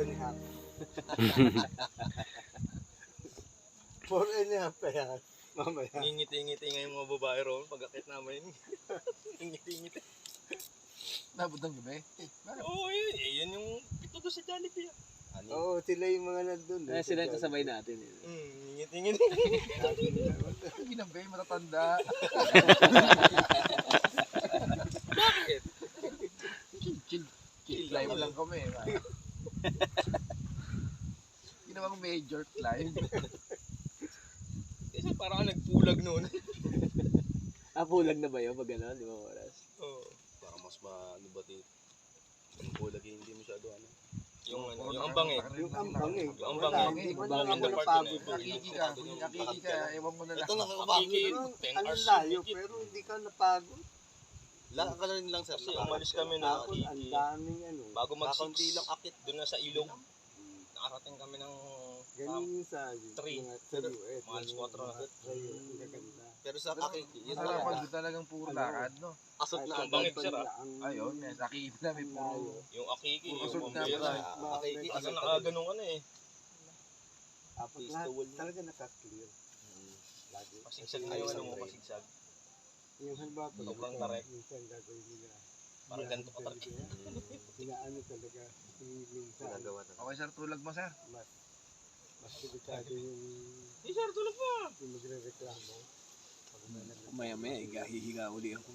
4.5. 4.5 pa yan. Mamaya. Ngingiti-ngiti nga yung mga babae ron pag-akit namin. Ngingiti-ngiti. Nabot ng gabi? Oo, yun yung ito doon sa Jollibee. Oo, sila yung mga nandun. Sila yung kasabay natin. Ngingiti-ngiti. Ginabi, matatanda. Bakit? Chill climb lang kami. Ginawang major climb. Kasi parang nagpulag noon. Pulag na ba yun pag gano'n? 5 oras? Oo. Baka mas ano ba dito? Yung pulag hindi masyado ano. Yung ambang eh. Yung ambang eh. Yung ambang eh. Hindi mo Ambang na in the ako park napagod. Nakiki ka, ewan mo na lang. Ito nakakapagod. Akiki, 10 Ang hours. layo, pero hindi ka napagod. Lang ka rin lang sir. Kasi umalis kami na Tapos ang daming ano. bago Kakaunti mag-6 lang akit. doon na sa ilog. Nakarating kami ng Ganun yung sa Three. mga sa US. Mahal sa 4 na. Trail, ang gaganda. Pero sa akiki, yun Alam lang. mo, talagang puro lakad, no? Asot Kahit na sa ang bangit, sir, Dalton ah. ang Ayun, nakikita na may puro. layo. yung akiki, Puro yung sort na bombero. ba? Akiki, Kasi asot na nakaganon ka na eh. Tapos Is lahat the wall. talaga naka-clear. Lagi. Pasigsag na yung ano mo, pasigsag. Yung halimbawa pag Sobrang tarik. minsan gagawin nila. Parang ganito ka tarik. Inaano talaga. Minsan. Ginagawa na. Okay, sir, tulag mo, sir. Mas delikado yung Sir, tulog mo. yung magre-reklamo. Pag may nag- Maya-maya, hihiga uli ako.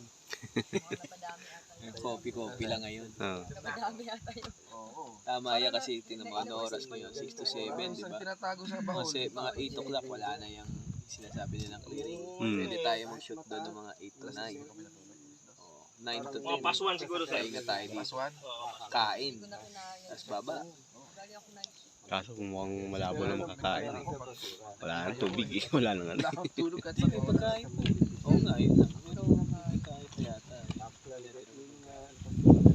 Coffee lang ngayon. Madami ata yun. Oo. Tama yan kasi tinamang ano oras ngayon, 6 to 7, di ba? Tinatago sa bahol. Kasi mga 8 o'clock wala na yung sinasabi nilang clearing. Pwede tayo mag-shoot doon ng mga 8 to 9. 9 to 10. Mga pasuan siguro sir. Pahinga tayo dito. Paswan. Kain. Hindi ko na kinaya. Tapos baba. Galing ako na Kaso kung mukhang malabo na makakain eh. Sa basura. Wala nang tubig eh. Wala nang ano. Wala akong tulog at Hindi, may pagkain po. Oo nga, yun lang. Pero makakain pa yata.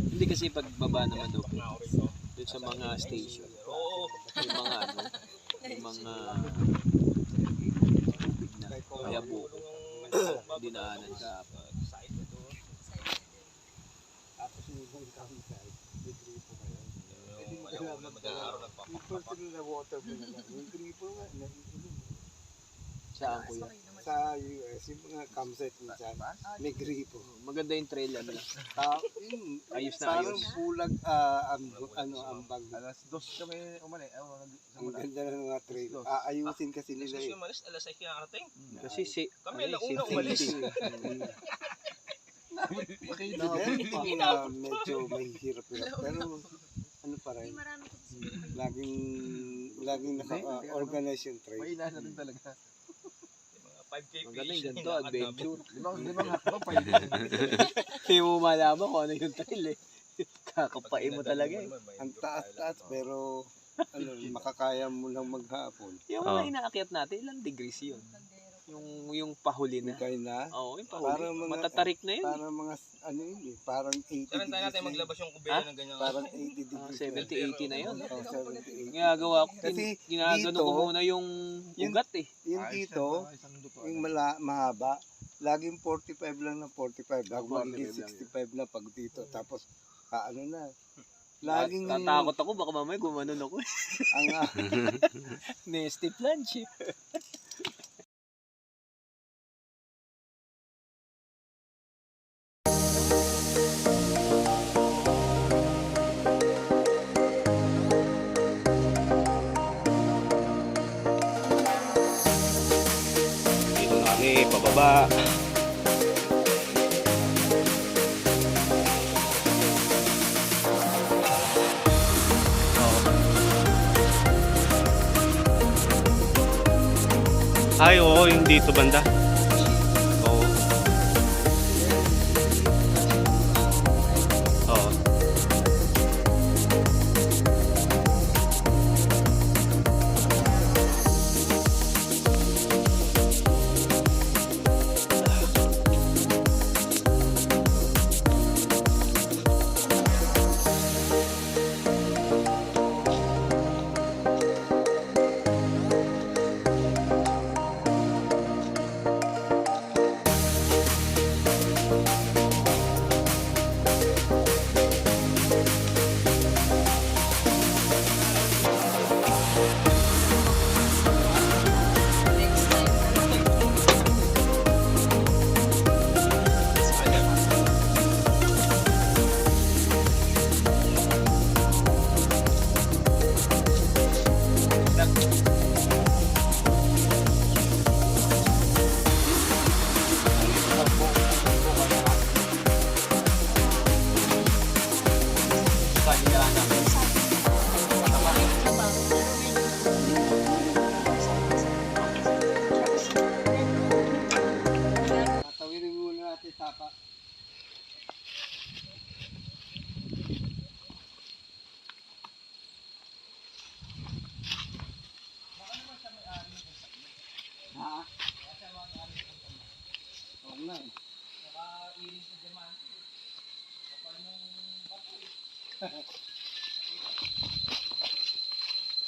Hindi kasi pagbaba naman daw po. Doon sa mga station. Oo. Yung mga ano. Yung mga tubig na. Kaya po. Dinaanan ka. Tapos yung ibang campsite, may gripo kayo. Hindi mo kailangan Mag-aaral yung personal na water mo na lang. Yung gripo nga, naiinom. Saan ko yan? Sa US, yung mga campsite minsan, may gripo. Maganda yung trail ano. Ayos na Parang ayos. bulag, ambag. Alas 2 kami umali. Ang ganda ng mga trail. Aayusin kasi nila Kasi eh. umalis, alas 6 nakarating. Kasi Kami lang una umalis. Meron pa medyo mahihirap. Pero ano pa rin, laging naka-organize yung trail. May ina na rin talaga. Mga 5K Maganda yung fish. ganito, adventure. Di ba nga ba? Hindi mo malaman kung ano yung trail eh. Kakapain mo talaga eh. Ang taas-taas pero makakaya mo lang maghapon. Yung mga inaakyat natin, ilang degrees yun? Yung pahuli na. Kaya na, Oo, yung pahuli. Parang mga- Matatarik na yun. parang mga parang 80 Sir, tayo natin degrees. maglabas yung kubela ng ganyan. Parang 80 degrees. 70-80 na yun. Oh, 78. Ginagawa ko, Kasi ginagano dito, ko muna yung ugat eh. Yung dito, yung mahaba, laging 45 lang ng 45. Bago 45 magiging lang 65 na pag dito. Tapos, ano na. Laging, Tatakot ako, baka mamaya gumanon ako eh. ang, Nesty planche. Dito na kami, pababa. Ay, oo, yung dito banda. Oo. Oo.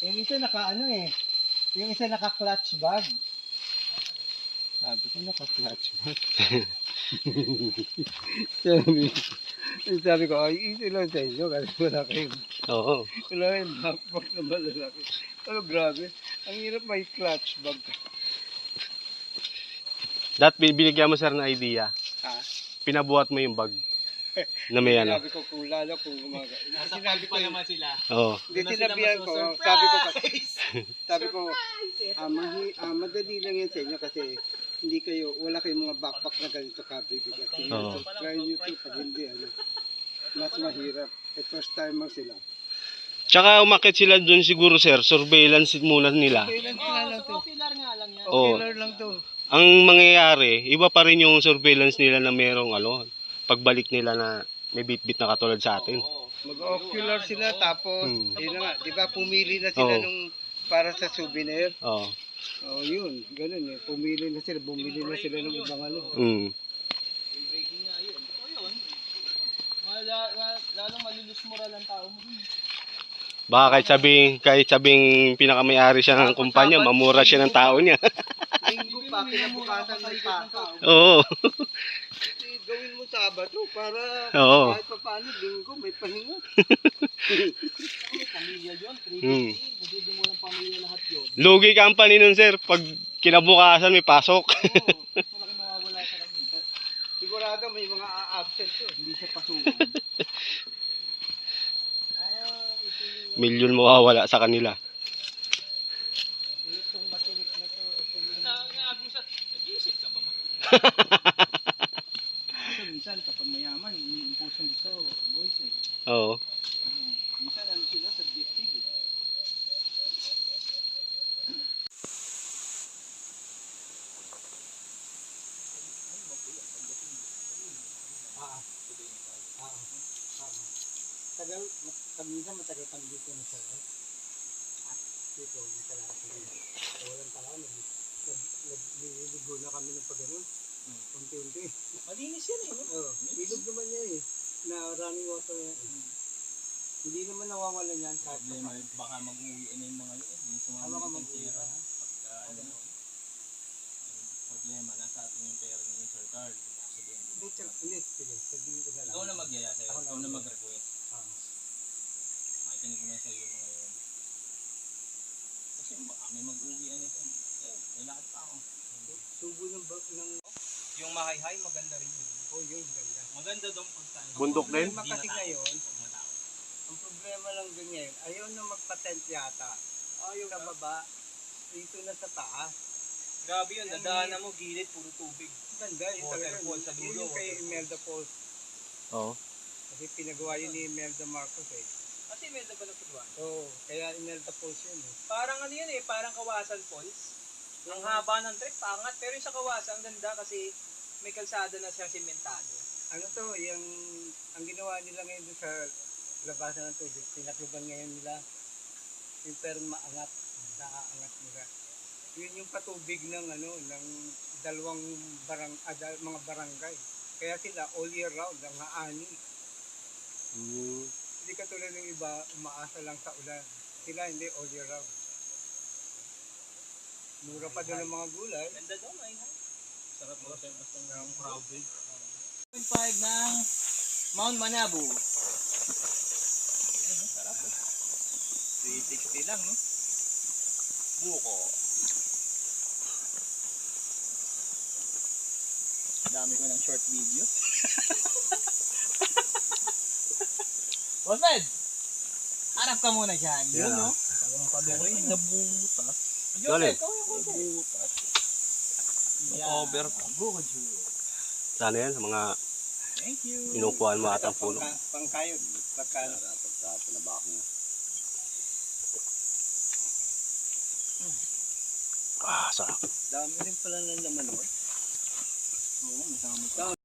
Yung isa naka-ano eh. Yung isa naka-clutch bag. Sabi ko naka-clutch bag. sabi ko, ay ito lang sa inyo kasi wala kayong, Oo. wala kayong backpack na malalaki. Pero grabe, ang hirap may clutch bag. Binigyan mo sir ng idea. Ha? Pinabuhat mo yung bag. Na may ano. Sabi ko kung lalo kung gumaga. Nasa Sinabi pa naman sila. Oo. Hindi, Doon na sinabihan sila ko, maso-surprise! sabi ko, madali lang yan sa inyo kasi hindi kayo, wala kayong mga backpack na ganito kabibigat. Oo. So, try nyo ito pag hindi, mas mahirap. First timer sila. Tsaka umakit sila dun siguro sir, surveillance muna nila. Kailan sila lang to? Popular nga lang yan. Oo. Killer lang to. Ang mangyayari, iba pa rin yung surveillance nila na merong pagbalik nila na may bit-bit na katulad sa atin. Mag-ocular sila tapos, yun na nga, di ba pumili na Oo. sila nung para sa souvenir? Oo. Oh, yun, ganun eh. Pumili na sila, bumili na sila ng ibang ano. Mm. Yung breaking nga yun. Ito yun. Lalong malulus moral ang tao mo. Baka kahit sabing pinakamayari siya ng kumpanya, mamura siya ng tao niya. Linggo pa, kinabukasan ng tao. Oo. Kasi gawin mo Sabado para Oo. kahit pa paano, linggo, may pahinga. Pamilya yun. 350. Mm. Posibleng walang pamilya lahat yun. Lugi company nun sir, pag kinabukasan may pasok. Oo. Malaki mawawala sa kanya. Sigurado may mga absent yun. Hindi siya pasukan. Milyon mawawala sa kanila. Itong matinik na to, itong Nag-iisip ka ba? Kasi minsan kapag mayaman, ini-impose ang gusto, boys eh. Oo. Minsan ano sila, subjective eh. tagal, minsan matagal kami dito na sa dito, matagal kami. Walang tao, nagliligo na kami ng pag-ano. Unti-unti. Malinis yan eh, no? Oo, ilog naman niya eh. Na running water yan eh. Hindi naman nawawalan yan kahit Problema, baka mag-uwi na yung mga yun eh. Yung sa mga Ano ka mag-uwi pera. na? Pagka ano, yung problema, nasa atin yung pera ni Sir Carl. Sabihin ko. Hindi, sige, sabihin ko na lang. Ikaw na magyaya sa'yo, Ako na ikaw na mag- mag-request. Makikinig mo na sa'yo yung mga yun. Kasi baka may mag-uwi ano ito. May lakad pa ako. Subo ng Yung mahay-hay, maganda rin yun. oh, yun, ganda. Maganda doon pag Bundok din? Ang problema kasi ngayon, ang problema lang din ngayon, ayaw na magpatent yata. Ayaw na baba, dito na sa taas. Grabe yun, dadaanan mo, gilid, puro tubig. Ganda, yung talaga. Waterfall sa dulo, Yun yung kay waterfall. Imelda Falls. Oo. Kasi pinagawa yun ni Imelda Marcos eh. Kasi may ba nagpagawa? Oo, kaya Imelda Falls yun eh. Parang ano yun eh, parang Kawasan Falls. Ang haba ng trek, pangat. Pero yung sa Kawasan, ang ganda kasi may kalsada na siyang simentado. Ano to, yung, ang ginawa nila ngayon dun sa labasan ng tubig, pinakluban ngayon nila, yung pero maangat, naaangat nila. Yun yung patubig ng ano, ng dalawang mga barangay. Kaya sila all year round, ang haani. Hindi katulad ng iba, umaasa lang sa ulan. Sila hindi all year round. Mura pa doon ang mga gulay. Ganda daw, may ha? Sarap mo kasi ang crowded. 0.5 ng Mount Manabu. Ayun, sarap eh. 360 lang, no? Buko. Dami ko ng short video. Bossman! Harap ka muna dyan. Yun, no? Talagang palukoy. Nabutas. Yun, Dali. ikaw yung nabutas. Over. Buko, Jules. Sana yan, sa mga Thank you. inukuhaan mo atang puno. Pangkayod, pagkano. Ah, sarap. Dami rin pala ng laman, oh. Oo, masama.